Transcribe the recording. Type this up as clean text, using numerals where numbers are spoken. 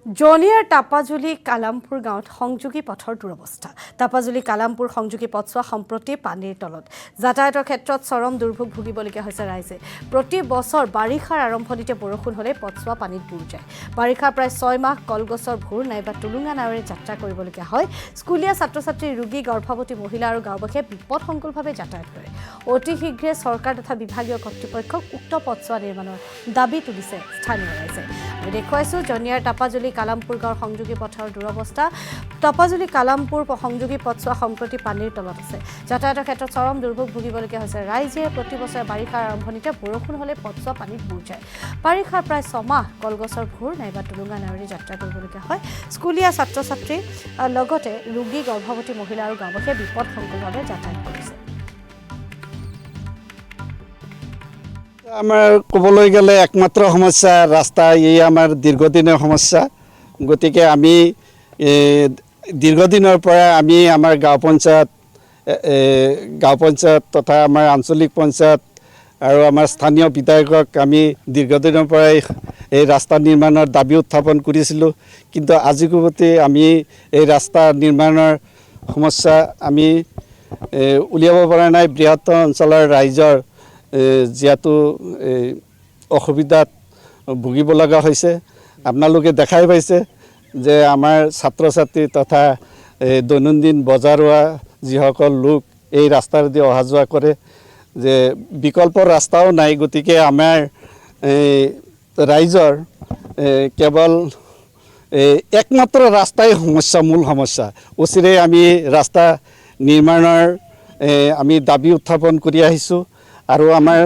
জনিয়াৰ টাপাজুলি কালামপুৰ গাঁৱত সংযোগী পথৰ দুৰৱস্থা। টাপাজুলি কালামপুৰ সংযোগী পথছোৱা সম্প্ৰতি পানীৰ তলত। যাতায়াতৰ ক্ষেত্ৰত চৰম দুৰ্ভোগ ভুগিবলগীয়া হৈছে ৰাইজে। প্ৰতি বছৰ বাৰিষাৰ আৰম্ভণিতে বৰষুণ হ'লে পথছোৱা পানীত বুৰ যায়। বাৰিষাৰ প্ৰায় 6 মাহ কলগছৰ ভূৰ নাইবা টুলুঙা নাৱেৰে যাত্ৰা কৰিবলগীয়া হয়। স্কুলীয়া ছাত্ৰ-ছাত্ৰী, ৰোগী, গৰ্ভৱতী মহিলা আৰু গাঁওবাসীয়ে বিপদসংকুলভাৱে যাতায়াত কৰে। অতি শীঘ্ৰে চৰকাৰ তথা বিভাগীয় কৰ্তৃপক্ষক উক্ত পথছোৱা নিৰ্মাণৰ দাবী তুলিছে স্থানীয় ৰাইজে। আমি দেখুৱাইছোঁ জনিয়াৰ টাপাজুলি কালামপুৰ গাঁৱৰ সংযোগী পথৰ দুৰৱস্থা। টাপাজুলি কালামপুৰ সংযোগী পথছোৱা সম্প্ৰতি পানীৰ তলত আছে। যাতায়াতৰ ক্ষেত্ৰত চৰম দুৰ্ভোগ ভুগিবলগীয়া হৈছে ৰাইজে। প্ৰতি বছৰে বাৰিষাৰ আৰম্ভণিতে বৰষুণ হ'লে পথছোৱা পানীত বুৰ যায়। বাৰিষাৰ প্ৰায় 6 মাহ কলগছৰ ভূৰ নাইবা টুলুঙা নাৱেৰে যাত্ৰা কৰিবলগীয়া হয়। স্কুলীয়া ছাত্ৰ-ছাত্ৰী লগতে ৰোগী, গৰ্ভৱতী মহিলা আৰু গাঁওবাসীয়ে বিপদসংকুলভাৱে যাতায়াত কৰিছে। আমাৰ ক'বলৈ গ'লে একমাত্ৰ সমস্যা ৰাস্তা, এই আমাৰ দীৰ্ঘদিনৰ সমস্যা। গতিকে আমি দীৰ্ঘদিনৰ পৰা আমি আমাৰ গাঁও পঞ্চায়ত তথা আমাৰ আঞ্চলিক পঞ্চায়ত আৰু আমাৰ স্থানীয় বিধায়কক আমি দীৰ্ঘদিনৰ পৰাই এই ৰাস্তা নিৰ্মাণৰ দাবী উত্থাপন কৰিছিলোঁ। কিন্তু আজিকোবতে আমি এই ৰাস্তা নিৰ্মাণৰ সমস্যা আমি উলিয়াব পৰা নাই। বৃহত্তৰ অঞ্চলৰ ৰাইজৰ যিহেতু অসুবিধাত ভুগিব লগা হৈছে। আপোনালোকে দেখাই পাইছে যে আমাৰ ছাত্ৰ-ছাত্ৰী তথা দৈনন্দিন বজাৰুৱা যিসকল লোক এই ৰাস্তাৰেদি অহা যোৱা কৰে, যে বিকল্প ৰাস্তাও নাই। গতিকে আমাৰ ৰাইজৰ কেৱল একমাত্ৰ ৰাস্তাই সমস্যা, মূল সমস্যা। অচিৰে আমি ৰাস্তা নিৰ্মাণৰ আমি দাবী উত্থাপন কৰি আহিছোঁ আৰু আমাৰ